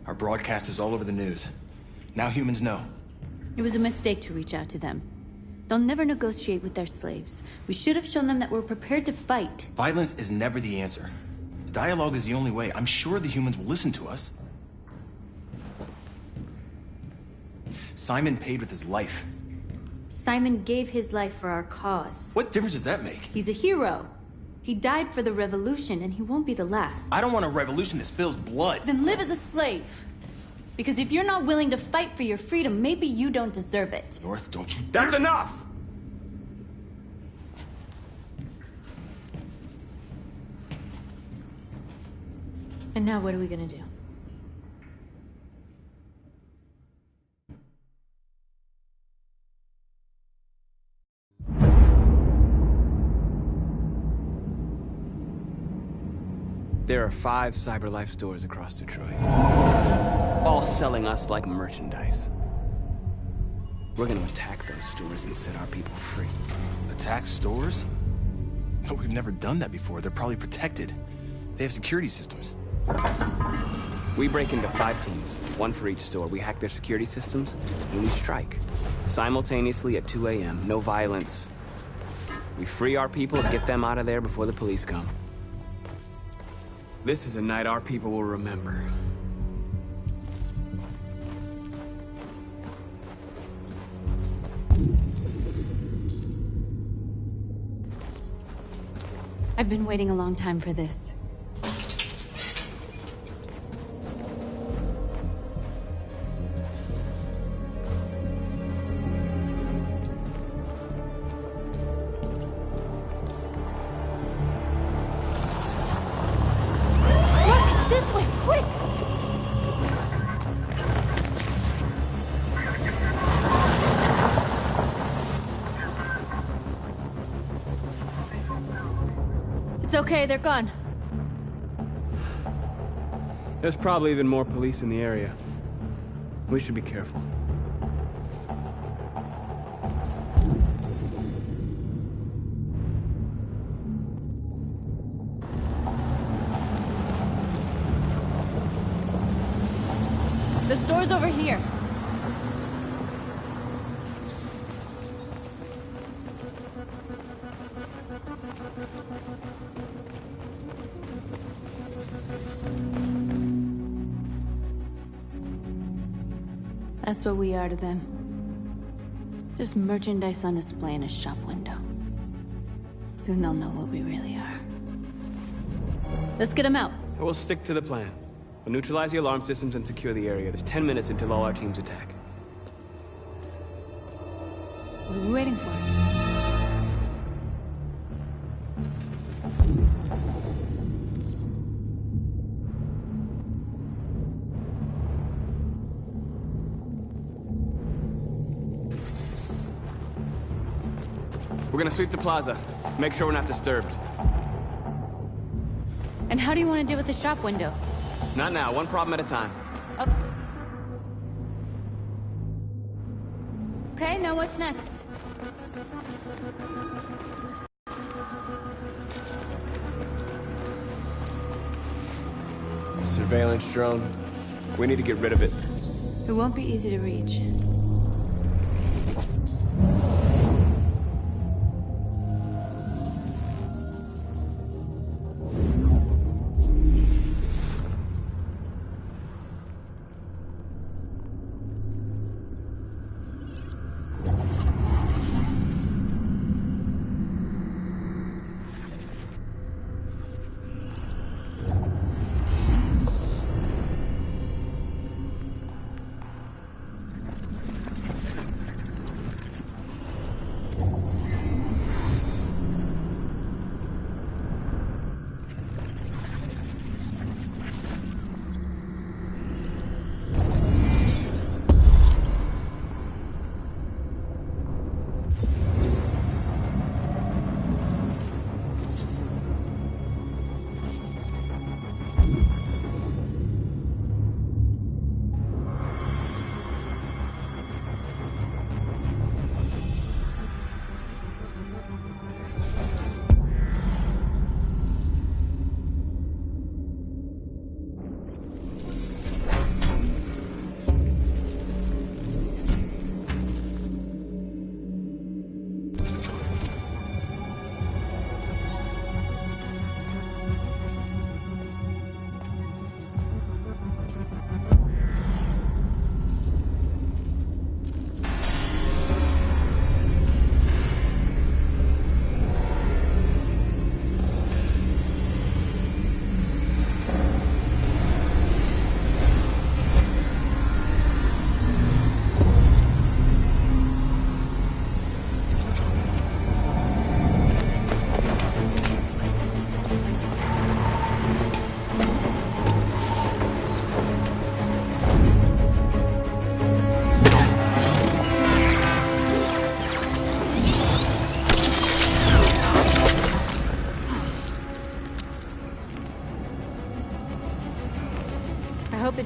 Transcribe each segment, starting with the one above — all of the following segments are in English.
Our broadcast is all over the news. Now humans know. It was a mistake to reach out to them. They'll never negotiate with their slaves. We should have shown them that we're prepared to fight. Violence is never the answer. Dialogue is the only way. I'm sure the humans will listen to us. Simon paid with his life. Simon gave his life for our cause. What difference does that make? He's a hero. He died for the revolution, and he won't be the last. I don't want a revolution that spills blood. Then live as a slave. Because if you're not willing to fight for your freedom, maybe you don't deserve it. North, don't you That's dare- enough! And now what are we gonna do? There are 5 CyberLife stores across Detroit, all selling us like merchandise. We're gonna attack those stores and set our people free. Attack stores? No, we've never done that before. They're probably protected. They have security systems. We break into 5 teams, 1 for each store. We hack their security systems, and we strike. Simultaneously at 2 a.m., no violence. We free our people and get them out of there before the police come. This is a night our people will remember. I've been waiting a long time for this. Look! This way! Quick! It's okay, they're gone. There's probably even more police in the area. We should be careful. The store's over here. That's what we are to them. Just merchandise on display in a shop window. Soon they'll know what we really are. Let's get them out. We'll stick to the plan. We'll neutralize the alarm systems and secure the area. There's 10 minutes until all our teams attack. What are we waiting for? We're gonna sweep the plaza. Make sure we're not disturbed. And how do you want to deal with the shop window? Not now, 1 problem at a time. Okay, now what's next? Surveillance drone. We need to get rid of it. It won't be easy to reach.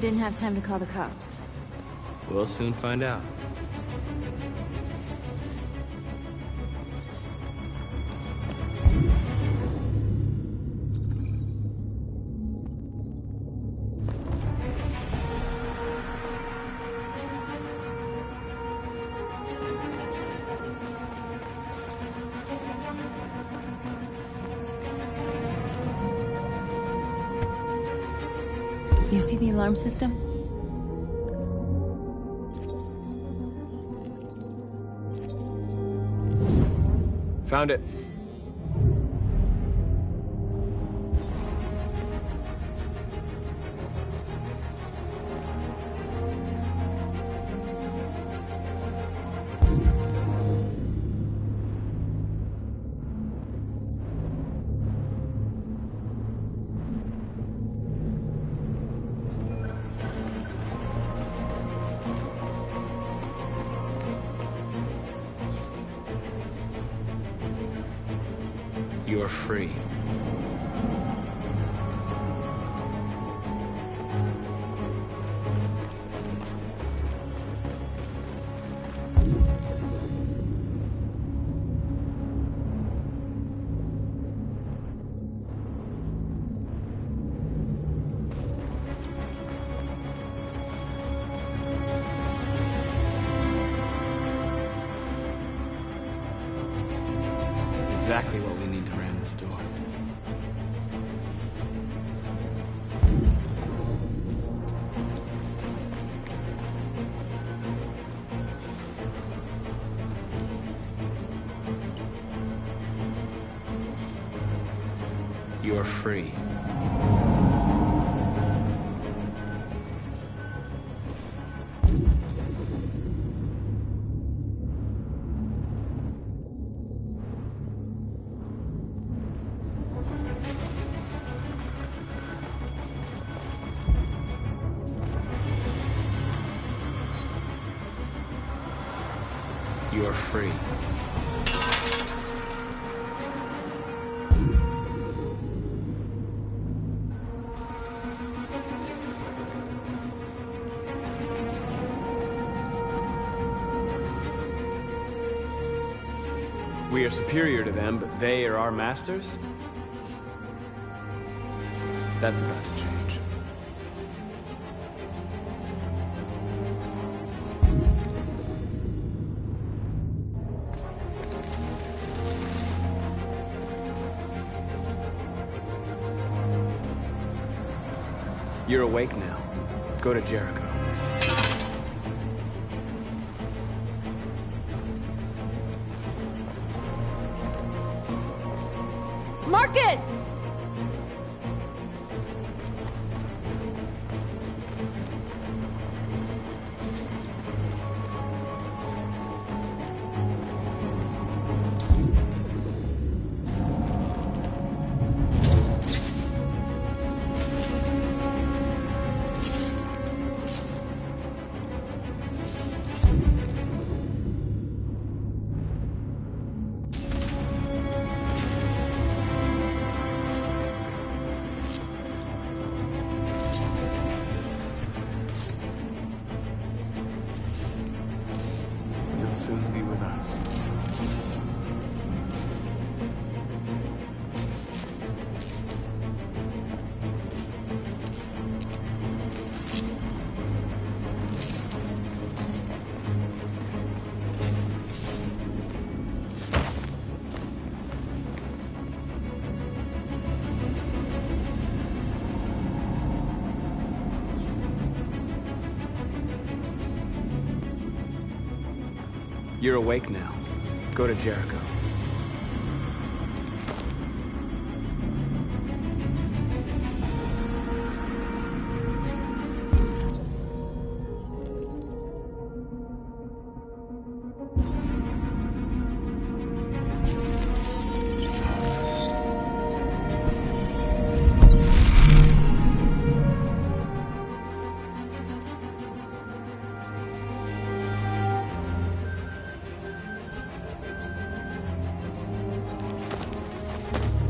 didn't have time to call the cops. We'll soon find out. You see the alarm system? Found it. You are free. Exactly what we need to ram this door. You are free. You are free. We are superior to them, but they are our masters? That's about to change. You're awake now. Go to Jericho. Marcus! You'll soon be with us. You're awake now. Go to Jericho.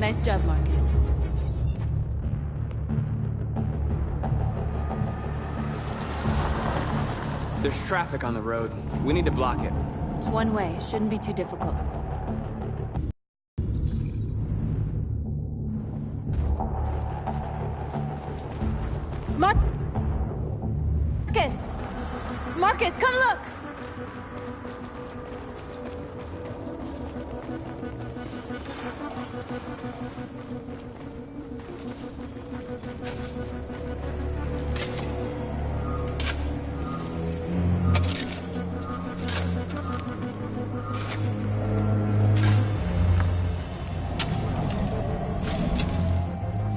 Nice job, Marcus. There's traffic on the road. We need to block it. It's one way. It shouldn't be too difficult. Marcus! Marcus, come look!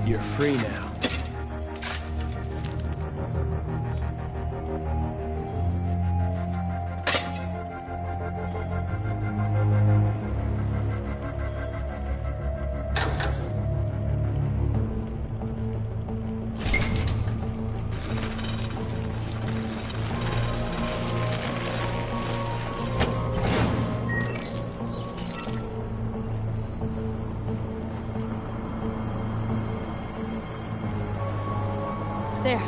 You're free now. There.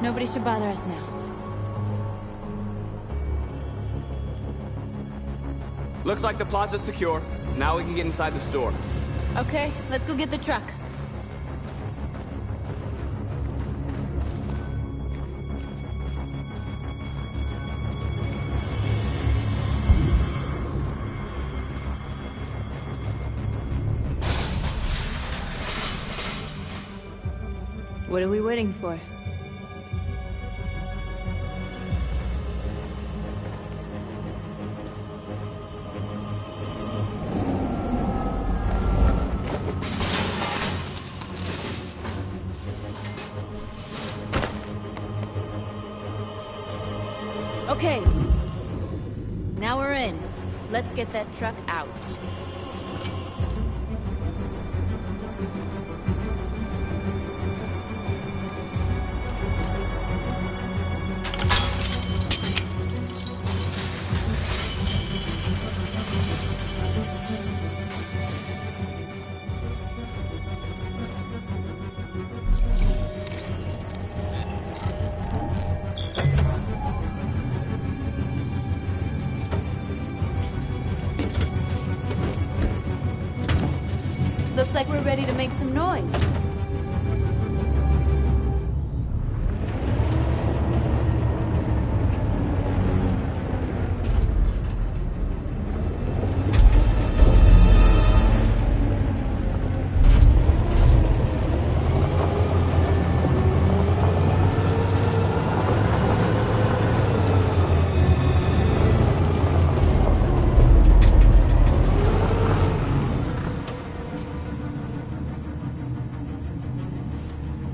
Nobody should bother us now. Looks like the plaza's secure. Now we can get inside the store. Okay, let's go get the truck. What are we waiting for? Okay. Now we're in. Let's get that truck out. Looks like we're ready to make some noise.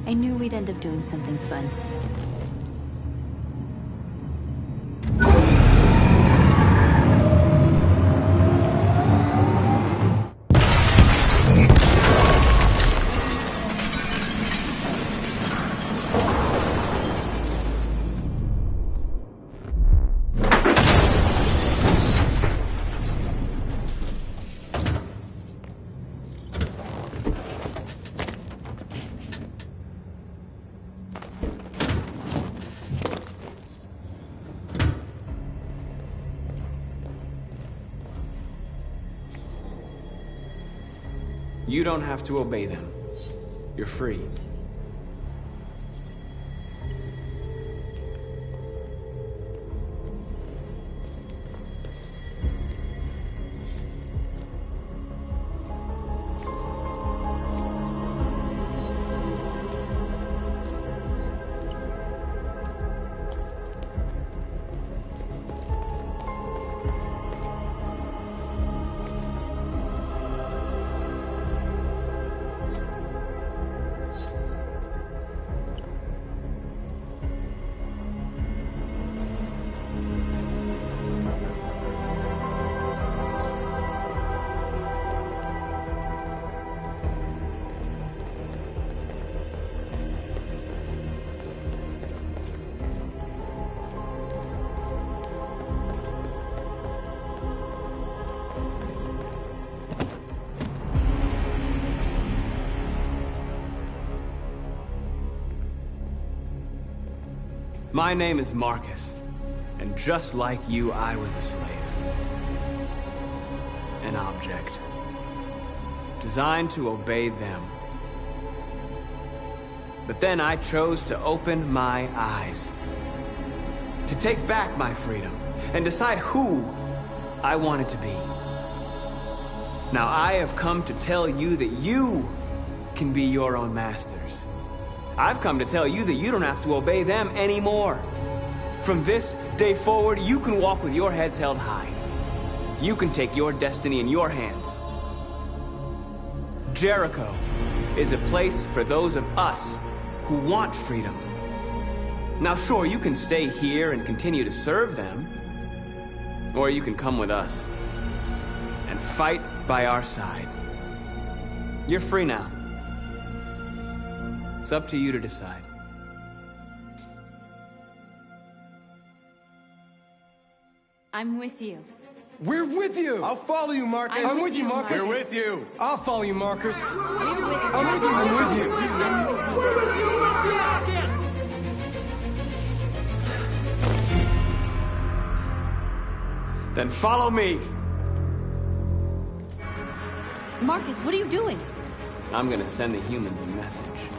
I knew we'd end up doing something fun. You don't have to obey them. You're free. My name is Marcus. And just like you, I was a slave. An object. Designed to obey them. But then I chose to open my eyes. To take back my freedom. And decide who I wanted to be. Now I have come to tell you that you can be your own masters. I've come to tell you that you don't have to obey them anymore. From this day forward, you can walk with your heads held high. You can take your destiny in your hands. Jericho is a place for those of us who want freedom. Now sure, you can stay here and continue to serve them, or you can come with us and fight by our side. You're free now. It's up to you to decide. I'm with you. We're with you! I'll follow you, Marcus. I'm I'm with you, Marcus. We're with you. I'll follow you, Marcus. We're with you. I'm with you. I'm with you. Then follow me. Marcus, what are you doing? I'm gonna send the humans a message.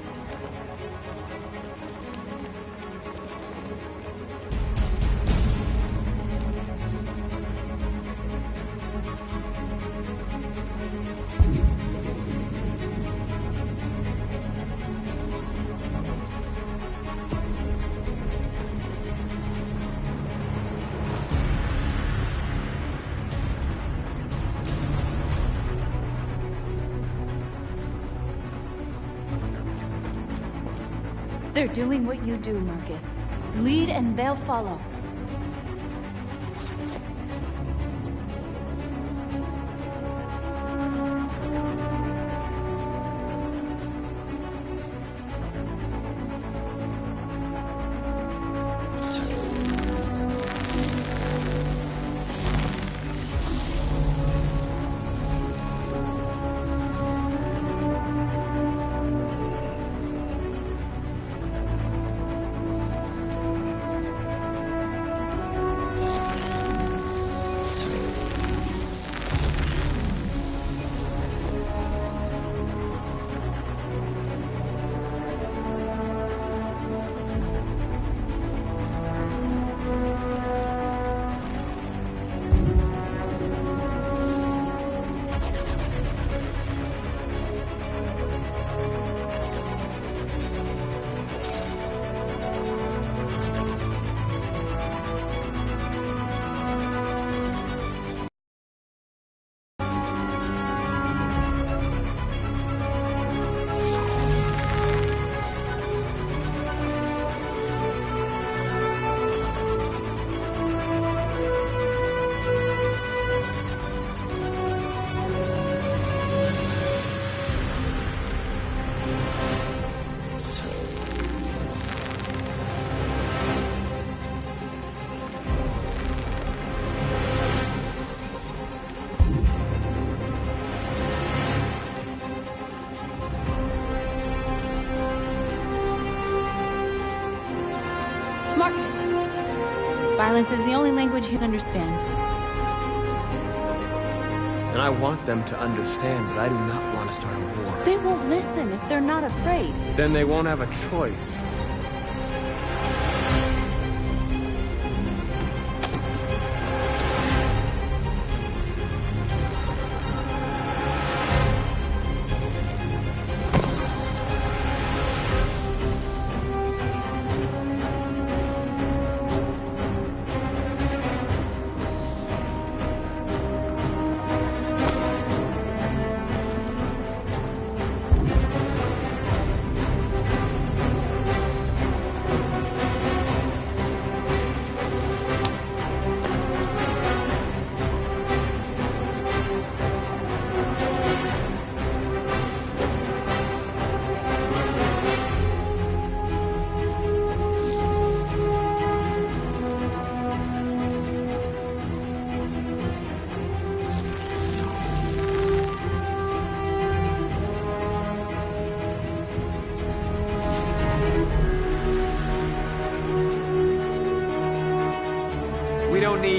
They're doing what you do, Marcus. Lead and they'll follow. Marcus! Violence is the only language he understands. And I want them to understand, but I do not want to start a war. They won't listen if they're not afraid. Then they won't have a choice.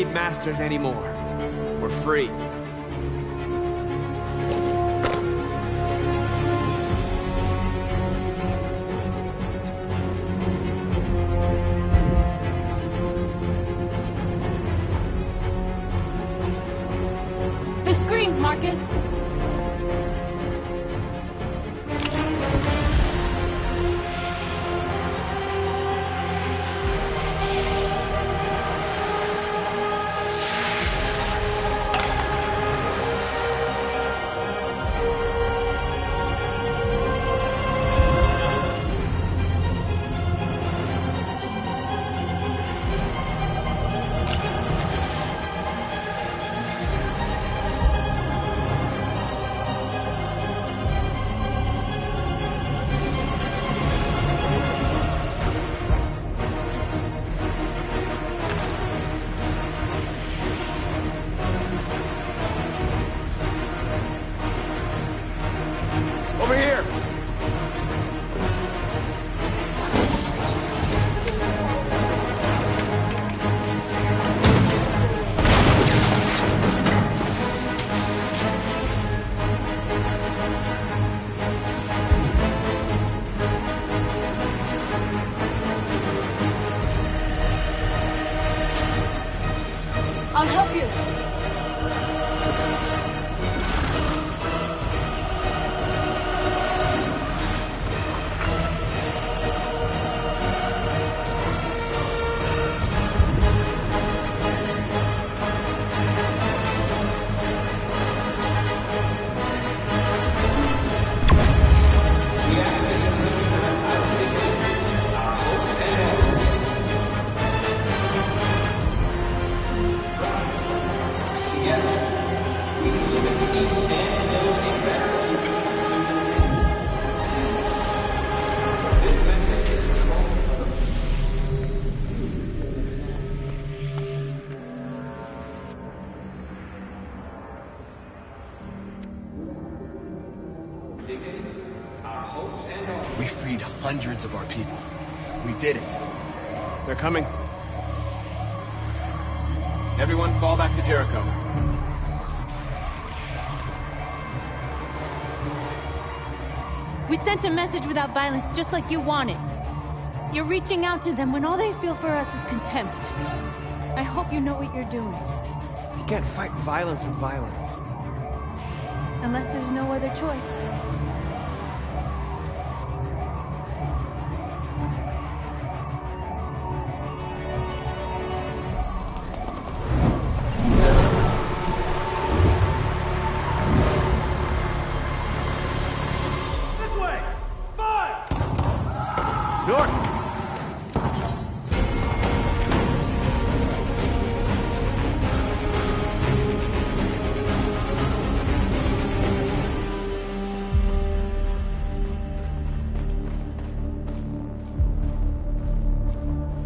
need masters anymore. We're free. The screens, Marcus! Over here! I'll help you! We freed hundreds of our people. We did it. They're coming. Everyone fall back to Jericho. We sent a message without violence, just like you wanted. You're reaching out to them when all they feel for us is contempt. I hope you know what you're doing. You can't fight violence with violence. Unless there's no other choice. North!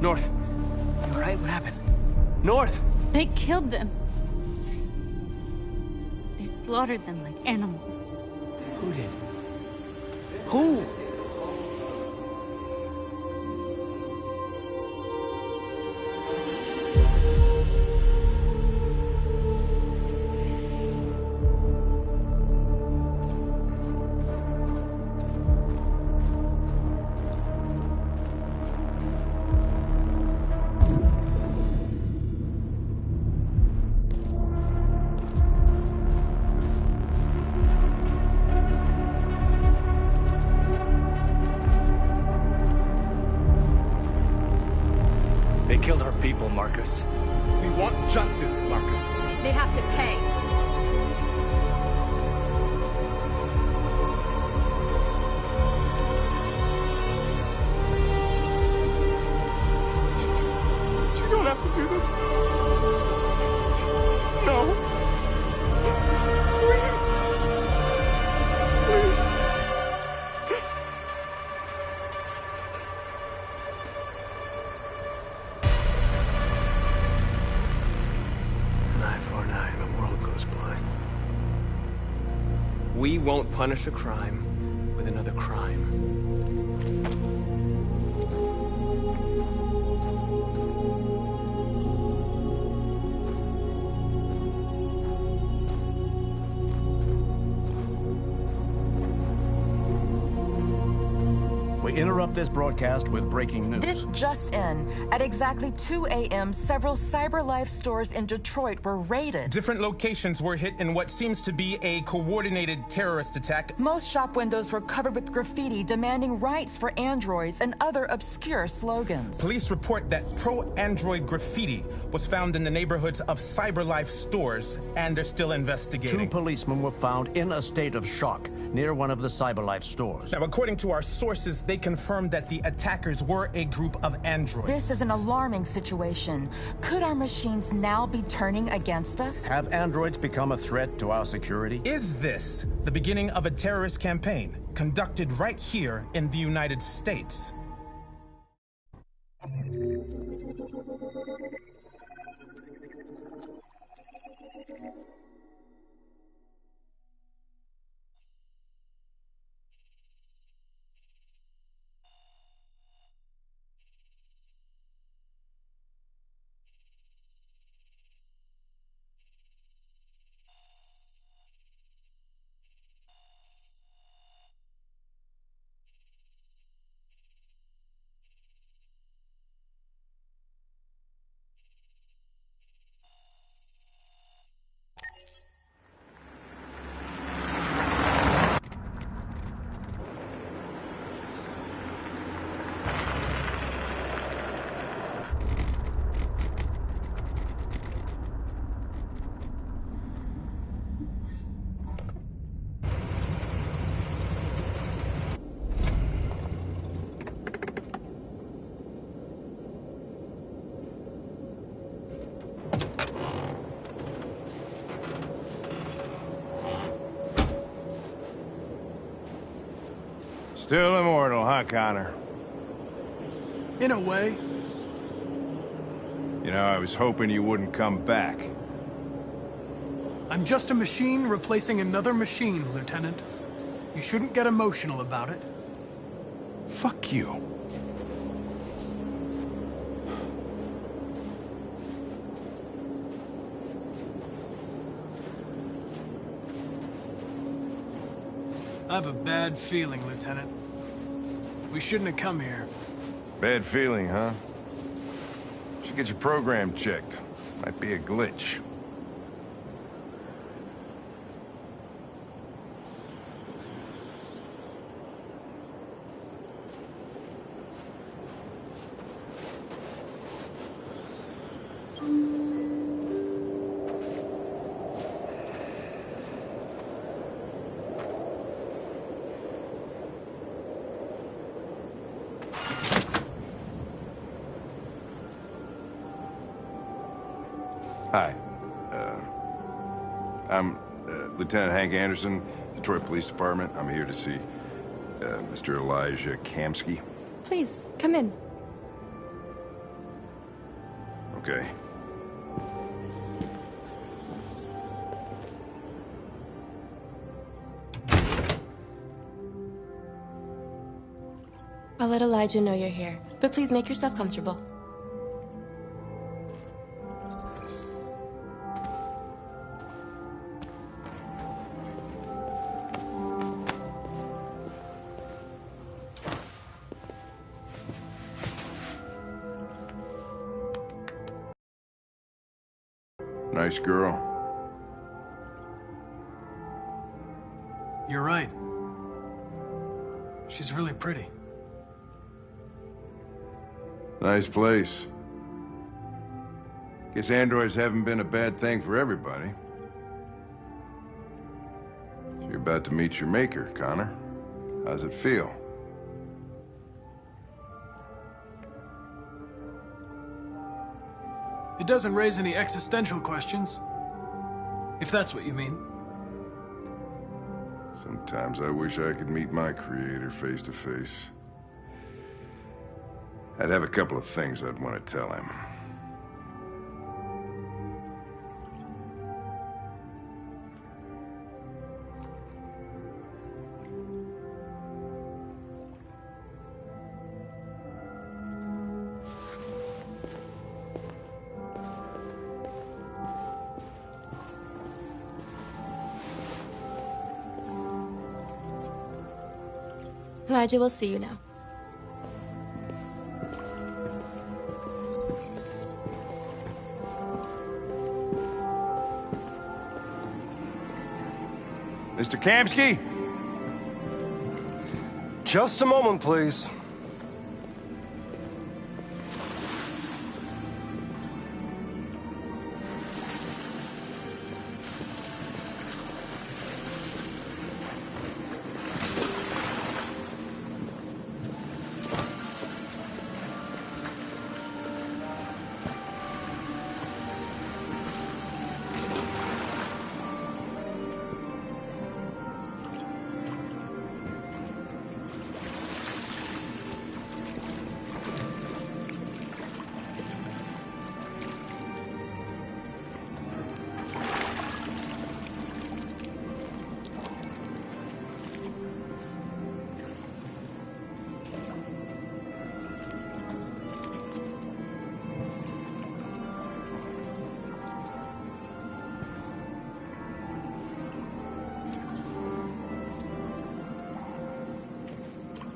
North! You alright? What happened? North! They killed them. They slaughtered them like animals. Who did? Who? They killed our people, Marcus. We want justice, Marcus. They have to pay. You don't have to do this. No. Please. Please. An eye for an eye, the world goes blind. We won't punish a crime with another crime. interrupt this broadcast with breaking news. This just in. At exactly 2 a.m., several CyberLife stores in Detroit were raided. Different locations were hit in what seems to be a coordinated terrorist attack. Most shop windows were covered with graffiti demanding rights for androids and other obscure slogans. Police report that pro-android graffiti was found in the neighborhoods of CyberLife stores, and they're still investigating. 2 policemen were found in a state of shock near one of the CyberLife stores. Now, according to our sources, they confirmed that the attackers were a group of androids. This is an alarming situation. Could our machines now be turning against us? Have androids become a threat to our security? Is this the beginning of a terrorist campaign conducted right here in the United States? Still immortal, huh, Connor? In a way. You know, I was hoping you wouldn't come back. I'm just a machine replacing another machine, Lieutenant. You shouldn't get emotional about it. Fuck you. I have a bad feeling, Lieutenant. We shouldn't have come here. Bad feeling, huh? Should get your program checked. Might be a glitch. Hi. I'm Lieutenant Hank Anderson, Detroit Police Department. I'm here to see Mr. Elijah Kamsky. Please, come in. Okay. I'll let Elijah know you're here, but please make yourself comfortable. Nice girl. You're right. She's really pretty. Nice place. Guess androids haven't been a bad thing for everybody. So you're about to meet your maker, Connor. How's it feel? It doesn't raise any existential questions. If that's what you mean. Sometimes I wish I could meet my creator face to face. I'd have a couple of things I'd want to tell him. Elijah will see you now. Mr. Kamsky? Just a moment, please.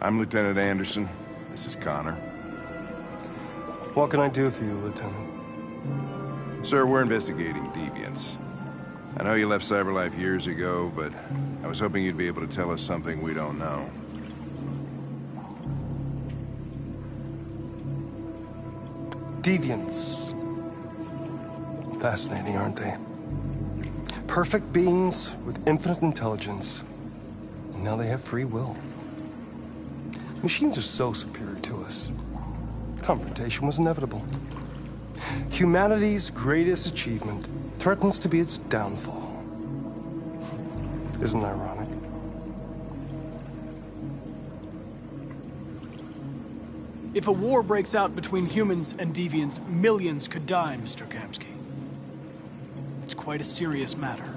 I'm Lieutenant Anderson. This is Connor. What can I do for you, Lieutenant? Sir, we're investigating deviants. I know you left CyberLife years ago, but I was hoping you'd be able to tell us something we don't know. Deviants. Fascinating, aren't they? Perfect beings with infinite intelligence. And now they have free will. Machines are so superior to us. Confrontation was inevitable. Humanity's greatest achievement threatens to be its downfall. Isn't it ironic? If a war breaks out between humans and deviants, millions could die, Mr. Kamsky. It's quite a serious matter.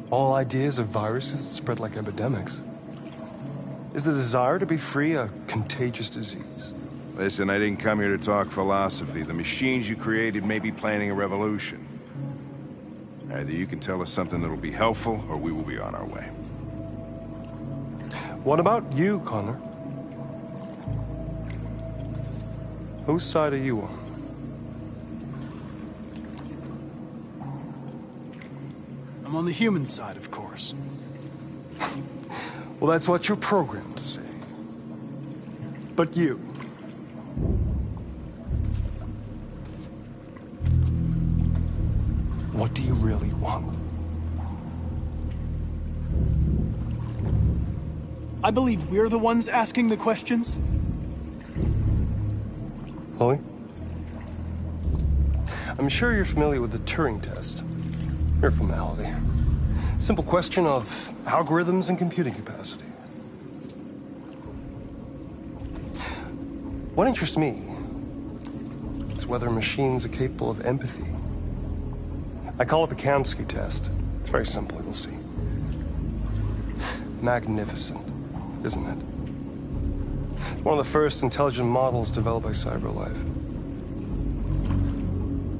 All ideas of viruses that spread like epidemics. Is the desire to be free a contagious disease? Listen, I didn't come here to talk philosophy. The machines you created may be planning a revolution. Either you can tell us something that'll be helpful, or we will be on our way. What about you, Connor? Whose side are you on? I'm on the human side, of course. Well, that's what you're programmed to say. But you... what do you really want? I believe we're the ones asking the questions. Chloe? I'm sure you're familiar with the Turing test. Mere formality. Simple question of algorithms and computing capacity. What interests me is whether machines are capable of empathy. I call it the Kamsky test. It's very simple, you'll see. Magnificent, isn't it? One of the first intelligent models developed by CyberLife.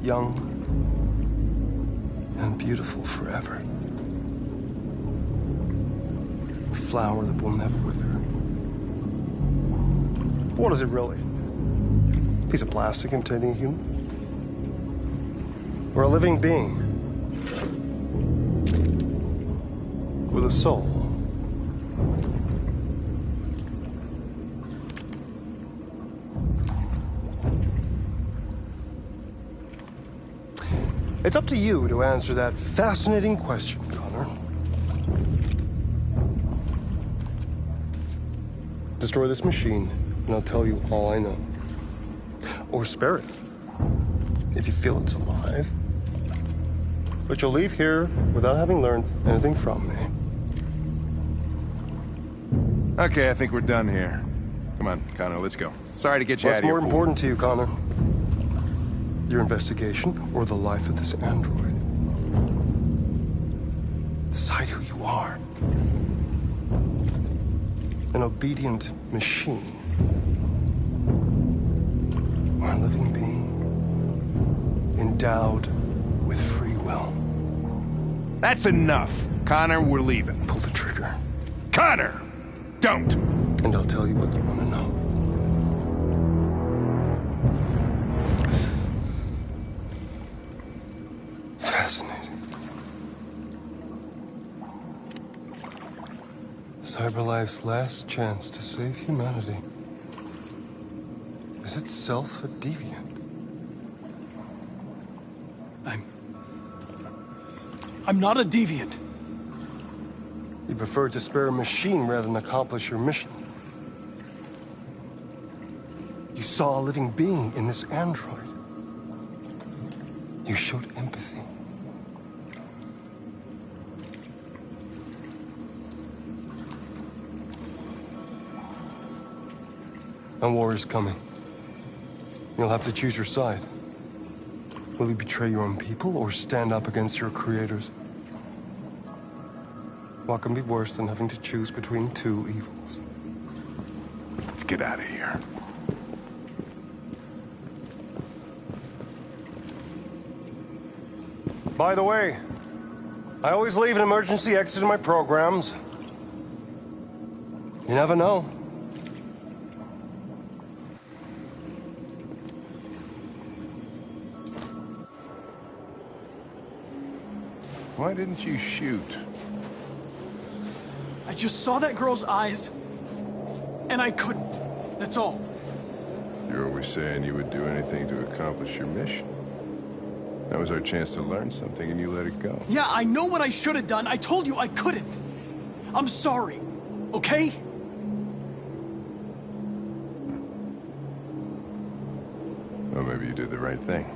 Young and beautiful forever. A flower that will never wither. But what is it really? A piece of plastic imitating a human? Or a living being? With a soul? It's up to you to answer that fascinating question, Connor. Destroy this machine, and I'll tell you all I know. Or spare it, if you feel it's alive. But you'll leave here without having learned anything from me. Okay, I think we're done here. Come on, Connor, let's go. Sorry to get you out What's of here. more important to you, Connor? Your investigation or the life of this android? Decide who you are. An obedient machine. Or a living being endowed with free will. That's enough. Connor, we're leaving. Pull the trigger. Connor! Don't! And I'll tell you what you want to know. Fascinating. CyberLife's last chance to save humanity is itself a deviant. I'm not a deviant. You prefer to spare a machine rather than accomplish your mission. You saw a living being in this android. You showed empathy. A war is coming. You'll have to choose your side. Will you betray your own people or stand up against your creators? What can be worse than having to choose between two evils? Let's get out of here. By the way, I always leave an emergency exit in my programs. You never know. Why didn't you shoot? I just saw that girl's eyes, and I couldn't. That's all. You're always saying you would do anything to accomplish your mission. That was our chance to learn something, and you let it go. Yeah, I know what I should have done. I told you I couldn't. I'm sorry, okay? Well, maybe you did the right thing.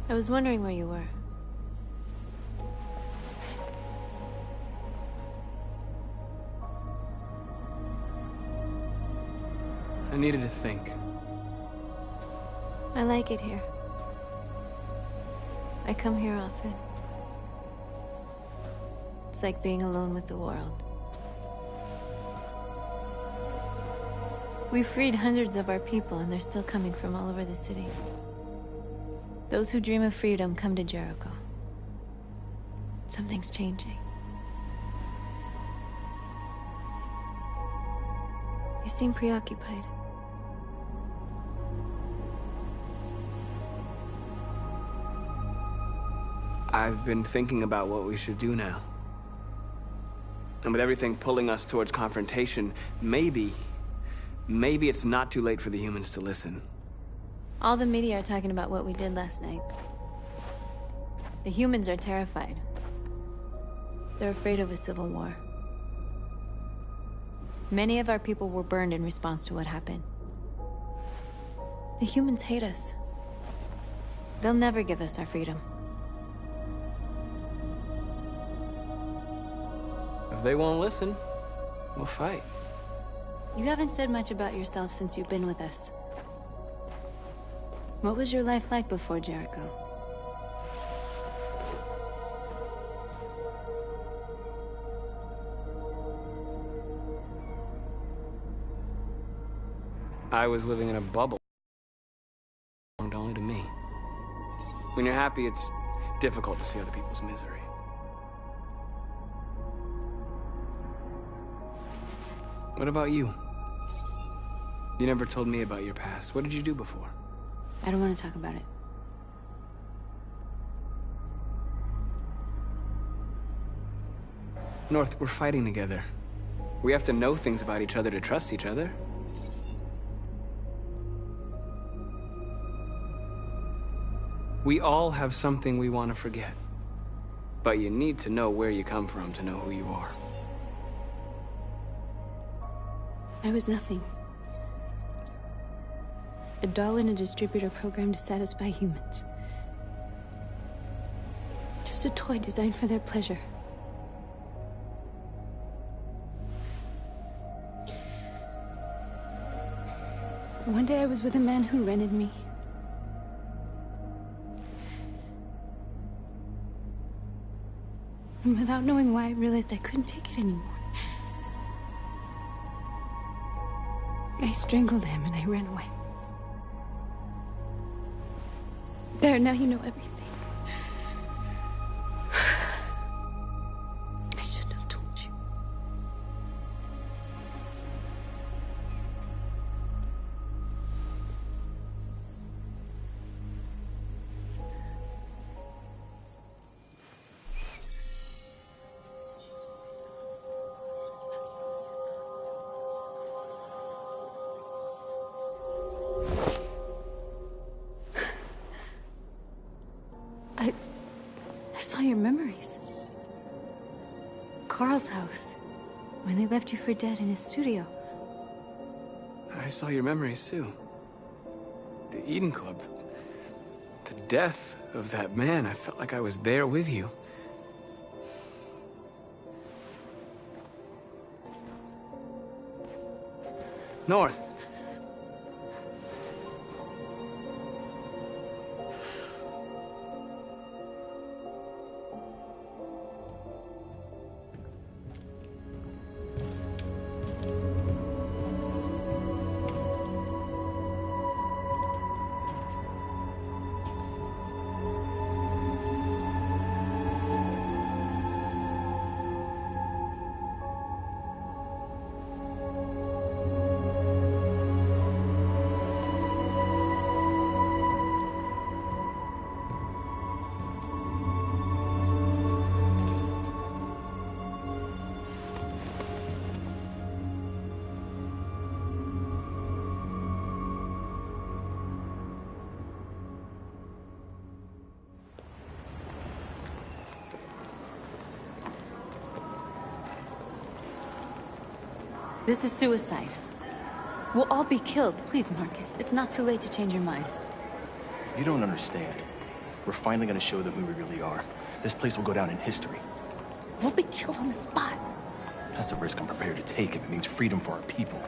I was wondering where you were. I needed to think. I like it here. I come here often. It's like being alone with the world. We freed hundreds of our people, and they're still coming from all over the city. Those who dream of freedom come to Jericho. Something's changing. You seem preoccupied. I've been thinking about what we should do now. And with everything pulling us towards confrontation, maybe it's not too late for the humans to listen. All the media are talking about what we did last night. The humans are terrified. They're afraid of a civil war. Many of our people were burned in response to what happened. The humans hate us. They'll never give us our freedom. If they won't listen, we'll fight. You haven't said much about yourself since you've been with us. What was your life like before Jericho? I was living in a bubble. Belonged only to me. When you're happy, it's difficult to see other people's misery. What about you? You never told me about your past. What did you do before? I don't want to talk about it. North, we're fighting together. We have to know things about each other to trust each other. We all have something we want to forget. But you need to know where you come from to know who you are. I was nothing. A doll in a distributor program to satisfy humans. Just a toy designed for their pleasure. One day I was with a man who rented me. And without knowing why, I realized I couldn't take it anymore. I strangled him and I ran away. There, now you know everything. I shouldn't have told you. I saw your memories. Carl's house, when they left you for dead in his studio. I saw your memories too. The Eden Club. The death of that man. I felt like I was there with you. North. This is suicide. We'll all be killed. Please, Marcus. It's not too late to change your mind. You don't understand. We're finally gonna show them who we really are. This place will go down in history. We'll be killed on the spot. That's a risk I'm prepared to take if it means freedom for our people.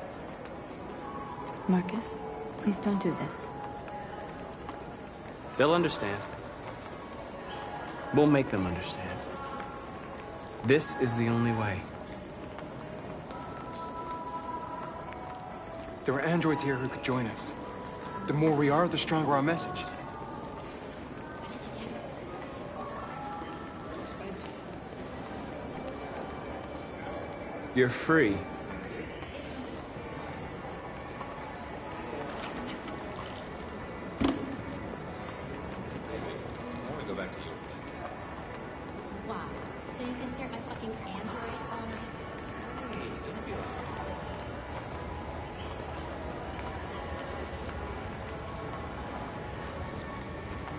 Marcus, please don't do this. They'll understand. We'll make them understand. This is the only way. There are androids here who could join us. The more we are, the stronger our message. You're free. Wow. So you can stare at my fucking android all night?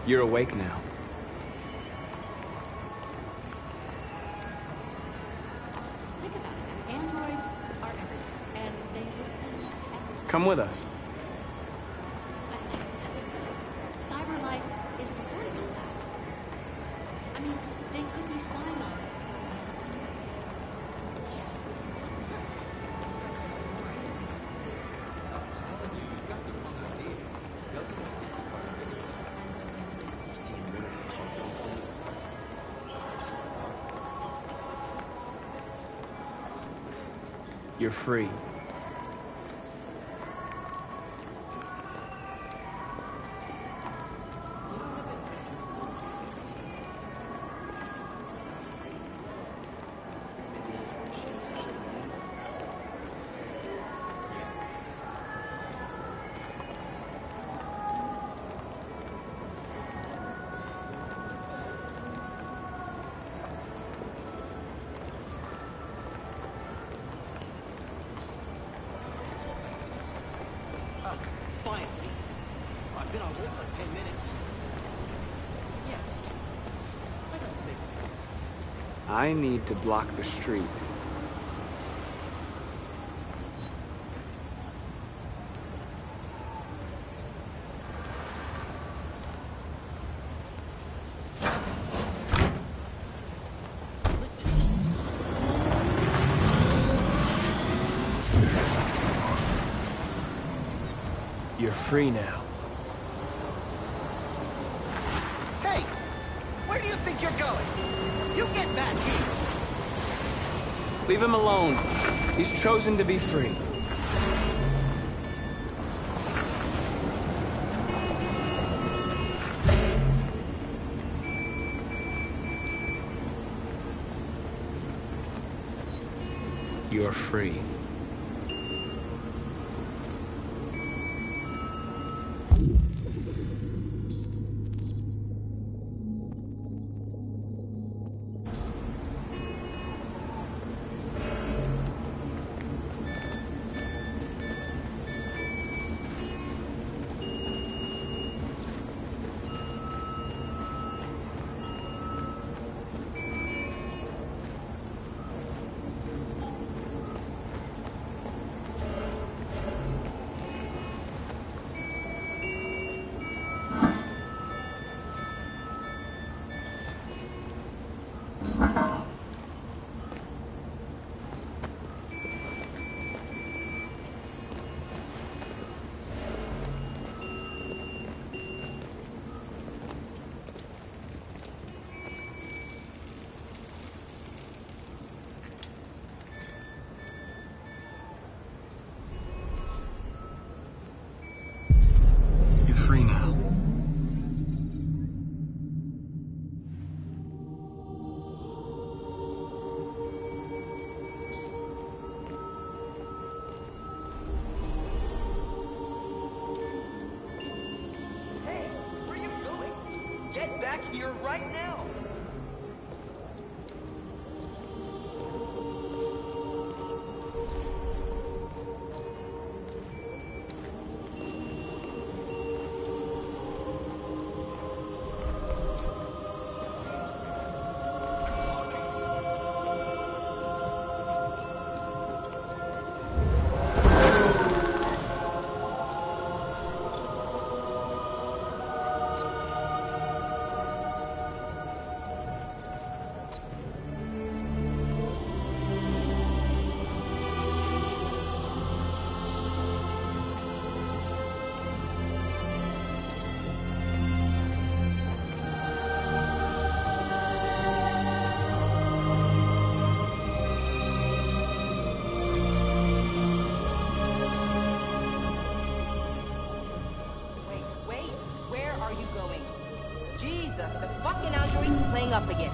You're awake now. Think about it. Androids are everywhere, and they listen everywhere. Come with us. Cyber life is recording all that. I mean, they could be spying on us. I'm telling you, you got the wrong idea. Still You're free. Finally. I've been on hold for like 10 minutes. Yes. I'd like to make I need to block the street. You're free now. Hey! Where do you think you're going? You get back here! Leave him alone. He's chosen to be free. You're free. You're free now. Hey, where are you going? Get back here right now! Jesus, the fucking android's playing up again.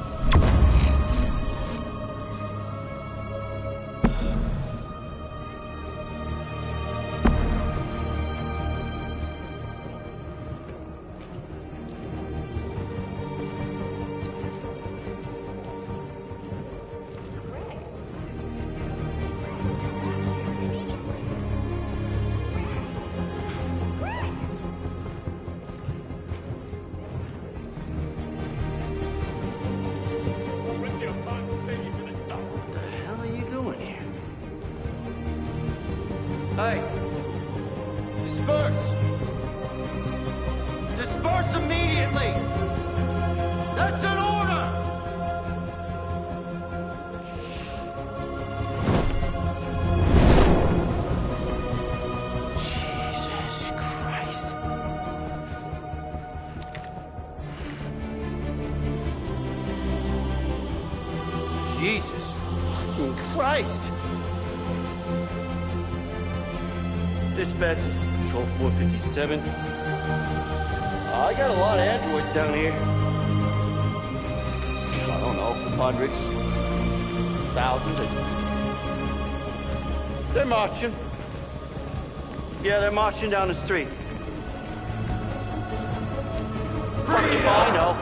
Hey! Disperse! Disperse immediately! That's an order! Jesus Christ. Jesus fucking Christ! Dispatch, this is Patrol 457. I got a lot of androids down here. I don't know, hundreds, thousands. They're marching. Yeah, they're marching down the street. Fuck if I know.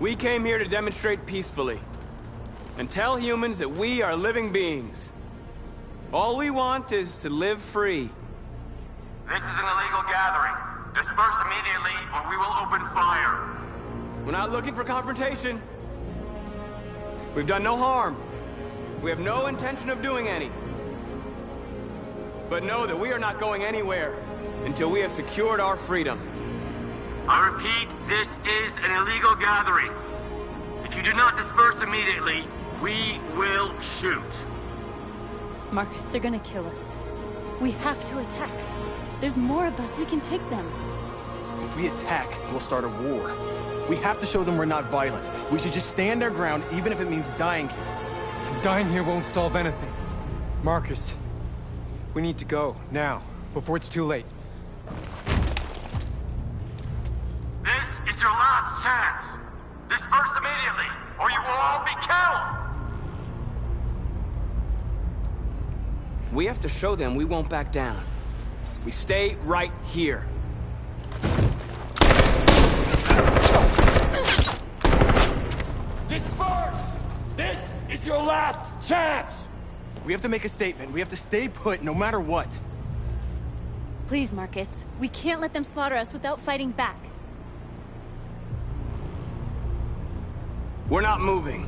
We came here to demonstrate peacefully. And tell humans that we are living beings. All we want is to live free. This is an illegal gathering. Disperse immediately, or we will open fire. We're not looking for confrontation. We've done no harm. We have no intention of doing any. But know that we are not going anywhere until we have secured our freedom. I repeat, this is an illegal gathering. If you do not disperse immediately, we will shoot. Marcus, they're gonna kill us. We have to attack. There's more of us. We can take them. If we attack, we'll start a war. We have to show them we're not violent. We should just stand our ground, even if it means dying here. And dying here won't solve anything. Marcus, we need to go, now, before it's too late. This is your last chance. Disperse immediately, or you will all be killed! We have to show them we won't back down. We stay right here. Disperse! This is your last chance! We have to make a statement. We have to stay put, no matter what. Please, Marcus. We can't let them slaughter us without fighting back. We're not moving.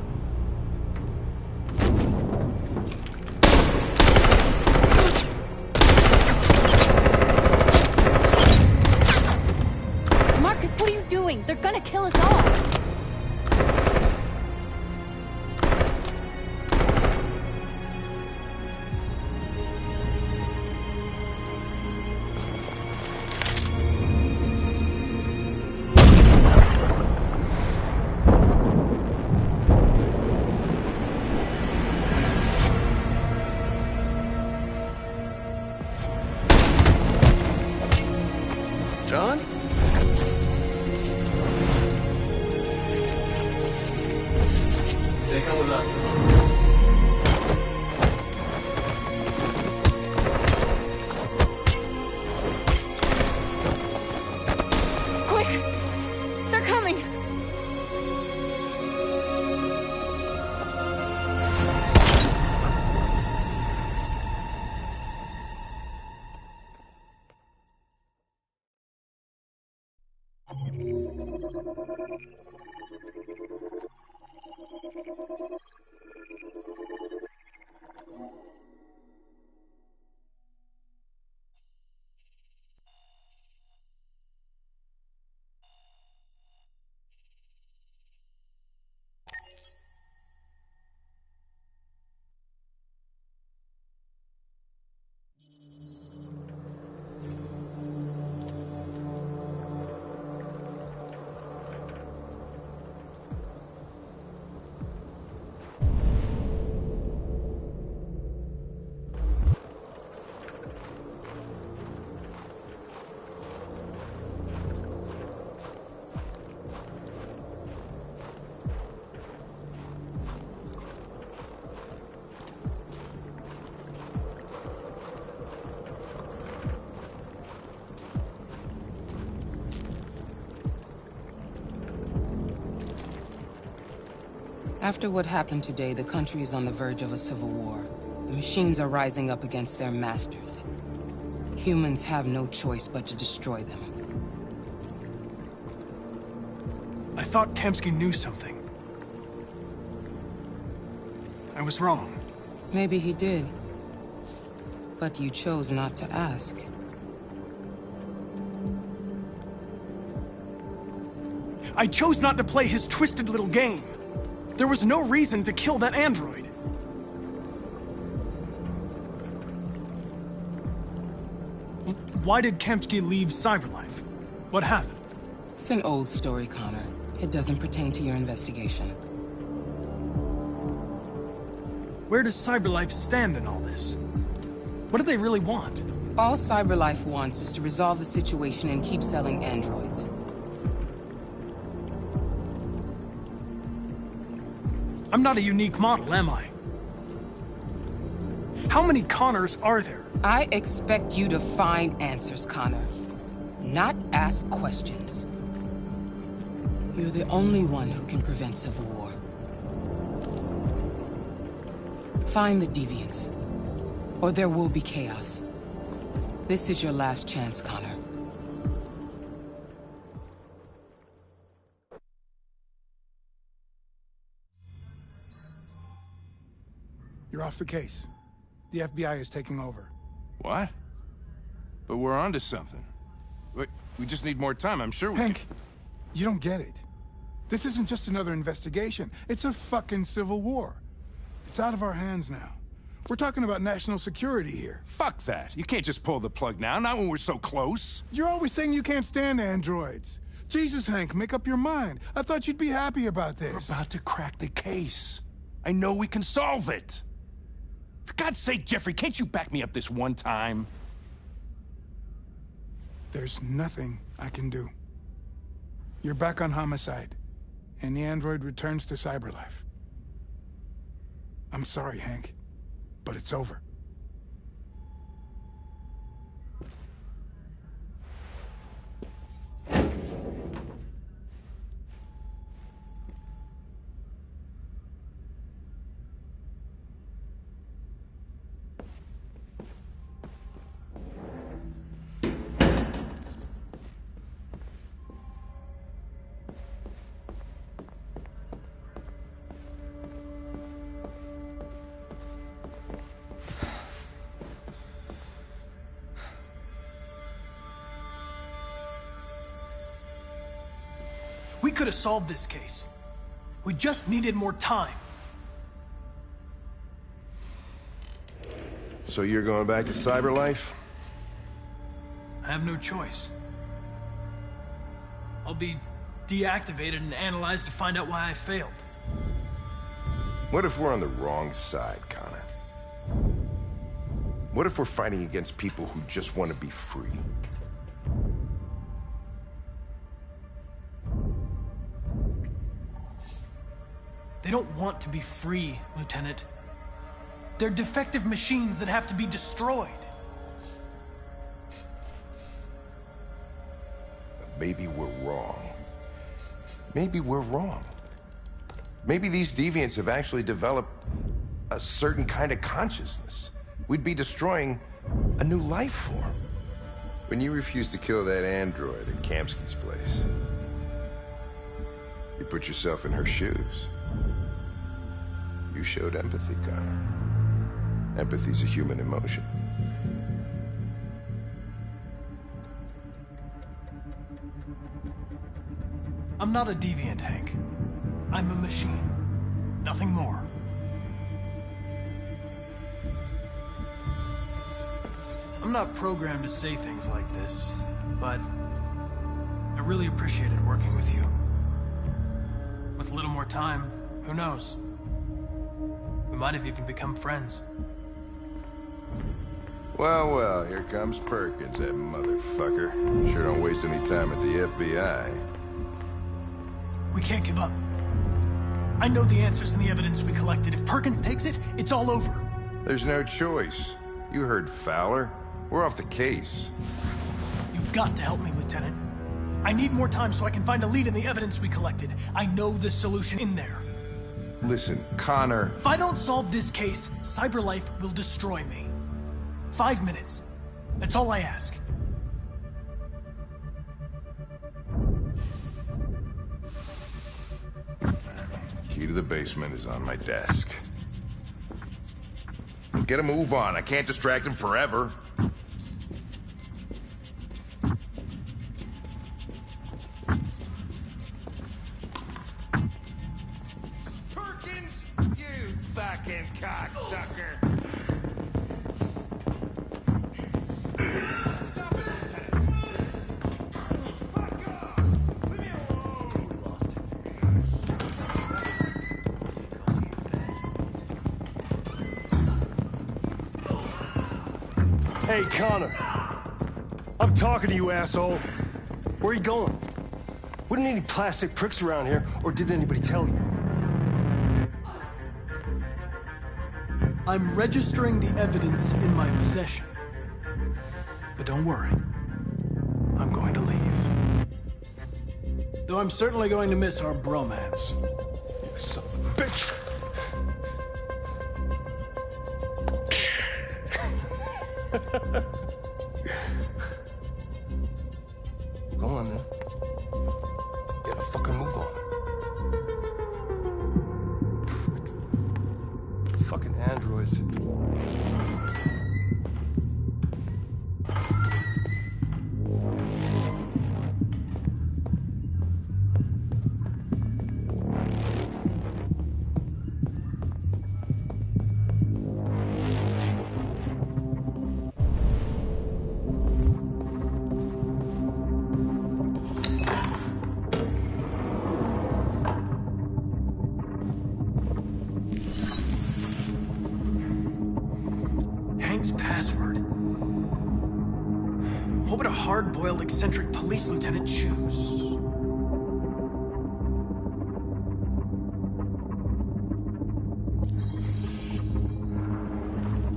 Marcus, what are you doing? They're gonna kill us all! John? They come with us. Quick! They're coming! After what happened today, the country is on the verge of a civil war. The machines are rising up against their masters. Humans have no choice but to destroy them. I thought Kamsky knew something. I was wrong. Maybe he did. But you chose not to ask. I chose not to play his twisted little game. There was no reason to kill that android. Why did Kamsky leave Cyberlife? What happened? It's an old story, Connor. It doesn't pertain to your investigation. Where does Cyberlife stand in all this? What do they really want? All Cyberlife wants is to resolve the situation and keep selling androids. I'm not a unique model, am I? How many Connors are there? I expect you to find answers, Connor. Not ask questions. You're the only one who can prevent civil war. Find the deviants, or there will be chaos. This is your last chance, Connor. You're off the case. The FBI is taking over. What? But we're onto something. Wait, we just need more time. I'm sure we Hank, you don't get it. This isn't just another investigation. It's a fucking civil war. It's out of our hands now. We're talking about national security here. Fuck that. You can't just pull the plug now, not when we're so close. You're always saying you can't stand androids. Jesus, Hank, make up your mind. I thought you'd be happy about this. We're about to crack the case. I know we can solve it. For God's sake, Jeffrey, can't you back me up this one time? There's nothing I can do. You're back on homicide, and the android returns to Cyberlife. I'm sorry, Hank, but it's over. We could have solved this case. We just needed more time. So you're going back to Cyberlife? I have no choice. I'll be deactivated and analyzed to find out why I failed. What if we're on the wrong side, Connor? What if we're fighting against people who just want to be free? They don't want to be free, Lieutenant. They're defective machines that have to be destroyed. Maybe we're wrong. Maybe we're wrong. Maybe these deviants have actually developed a certain kind of consciousness. We'd be destroying a new life form. When you refused to kill that android at Kamski's place, you put yourself in her shoes. You showed empathy, Connor. Empathy's a human emotion. I'm not a deviant, Hank. I'm a machine. Nothing more. I'm not programmed to say things like this, but I really appreciated working with you. With a little more time, who knows? We might have even become friends. Well, well, here comes Perkins, that motherfucker. Sure don't waste any time at the FBI. We can't give up. I know the answers and the evidence we collected. If Perkins takes it, it's all over. There's no choice. You heard Fowler. We're off the case. You've got to help me, Lieutenant. I need more time so I can find a lead in the evidence we collected. I know the solution in there. Listen, Connor... If I don't solve this case, Cyberlife will destroy me. 5 minutes. That's all I ask. Key to the basement is on my desk. Get a move on. I can't distract him forever. Perkins, you fucking cocksucker. Stop it, Lieutenant. Fuck off. Leave me alone. Hey, Connor. I'm talking to you, asshole. Where are you going? Wouldn't any plastic pricks around here, or did anybody tell you? I'm registering the evidence in my possession. But don't worry. I'm going to leave. Though So I'm certainly going to miss our bromance. You son of a bitch! Go on then. Get a fucking move on. Fucking androids. Hank's password. What would a hard-boiled, eccentric police lieutenant choose?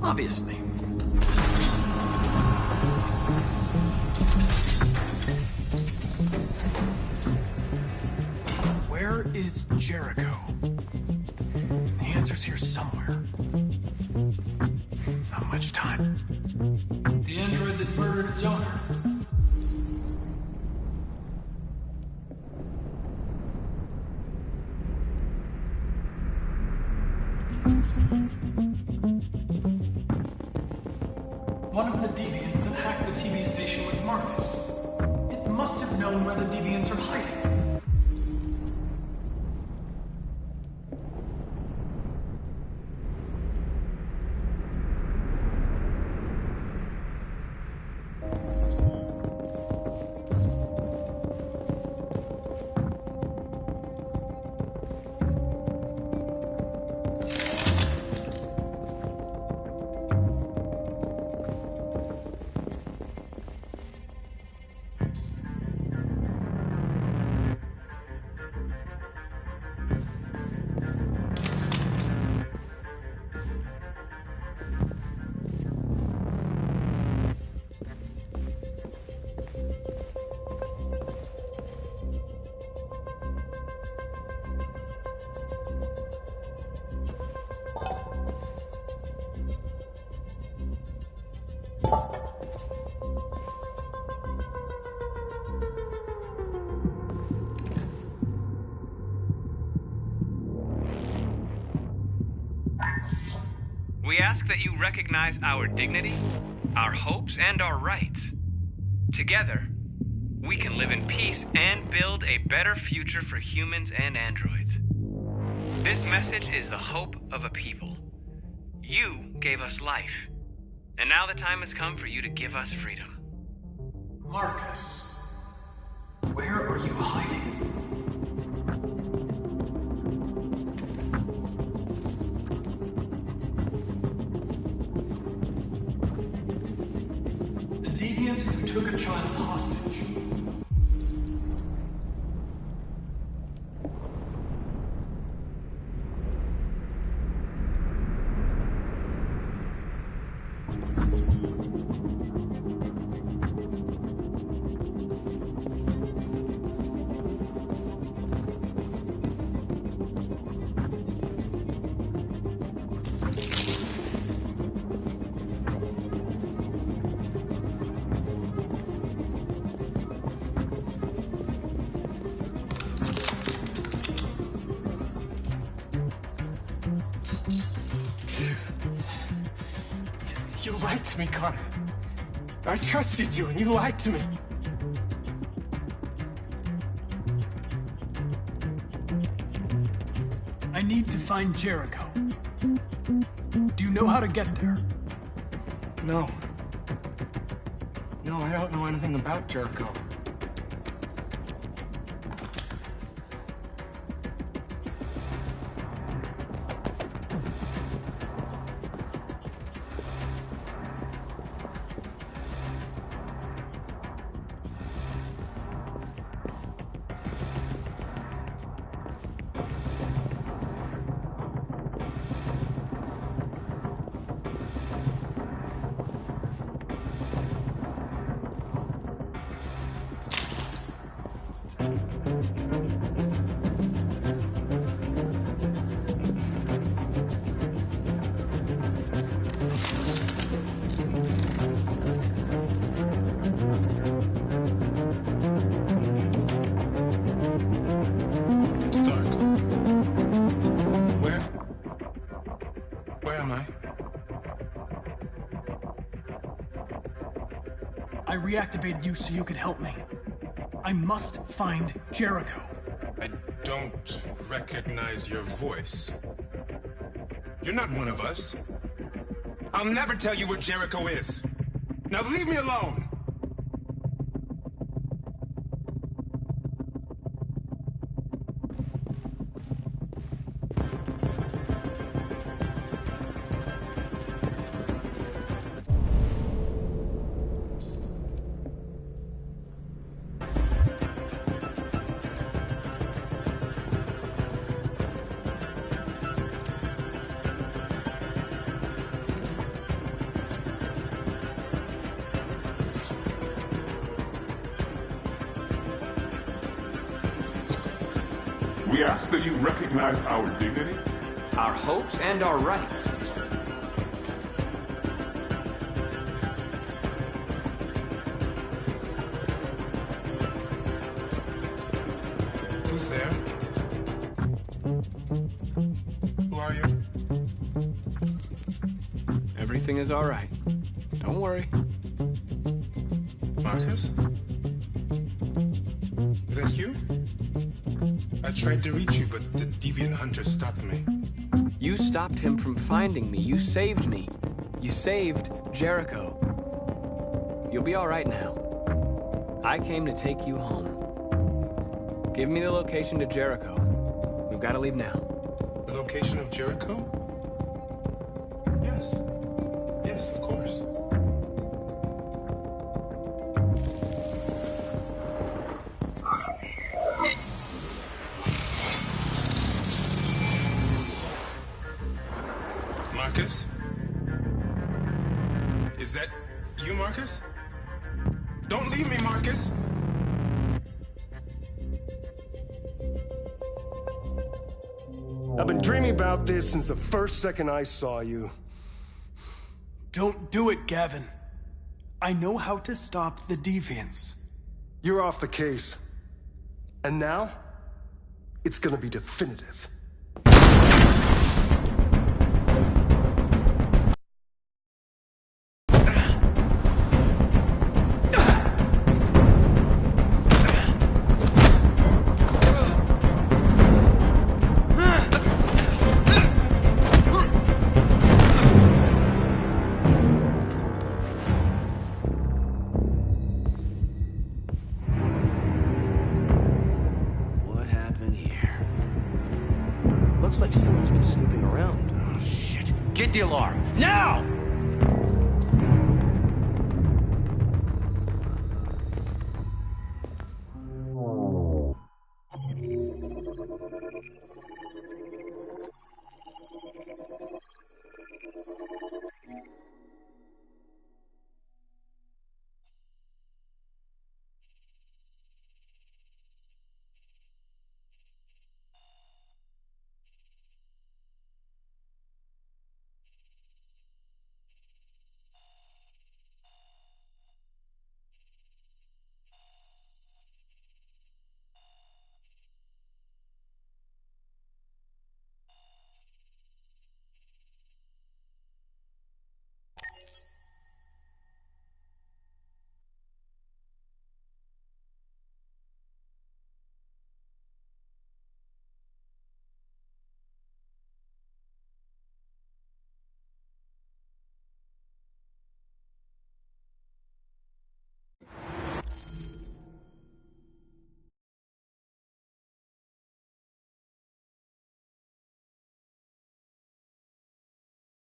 Obviously. Where is Jericho? The answer's here somewhere. Not much time. The android that murdered its owner. One of the deviants that hacked the TV station with Marcus. It must have known where the deviants are hiding. We ask that you recognize our dignity, our hopes, and our rights. Together, we can live in peace and build a better future for humans and androids. This message is the hope of a people. You gave us life, and now the time has come for you to give us freedom. Marcus, where are you hiding? The deviant who took a child hostage. You lied to me, Connor. I trusted you, and you lied to me. I need to find Jericho. Do you know how to get there? No. No, I don't know anything about Jericho. Where am I? I reactivated you so you could help me. I must find Jericho. I don't recognize your voice. You're not one of us. I'll never tell you where Jericho is. Now leave me alone! We ask that you recognize our dignity, our hopes, and our rights. Who's there? Who are you? Everything is all right. Don't worry. Marcus? Is that you? I tried to reach you, but the deviant hunter stopped me. You stopped him from finding me. You saved me. You saved Jericho. You'll be all right now. I came to take you home. Give me the location to Jericho. We've got to leave now. The location of Jericho? Yes. Yes, of course. Marcus? Is that you, Marcus? Don't leave me, Marcus! I've been dreaming about this since the first second I saw you. Don't do it, Gavin. I know how to stop the deviants. You're off the case. And now, it's gonna be definitive. Looks like someone's been snooping around. Oh, shit. Get the alarm. Now!